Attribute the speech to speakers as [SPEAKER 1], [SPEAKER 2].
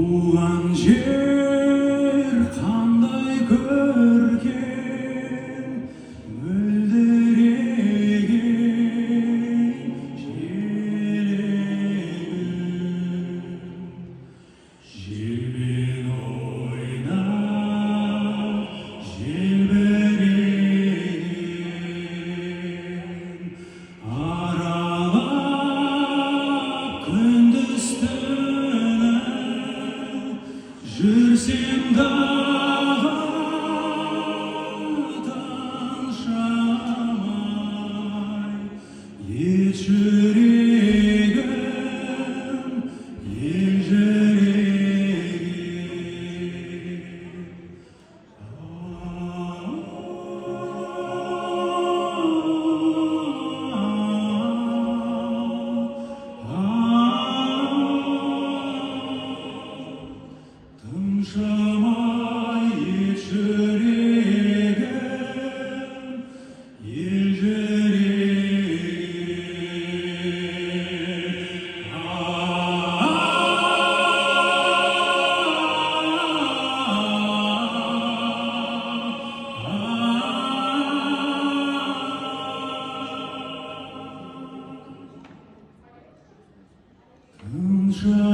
[SPEAKER 1] туған жер қандай көркем, мөлдіреген желегім. Желмен ойнап, желбіреген, аралап күндіз-түні жүрсем дағы таншамай, ет жүрегім, ел жүрегім. Тыншамай ет жүрегім, ел жүрегім. Тыншамай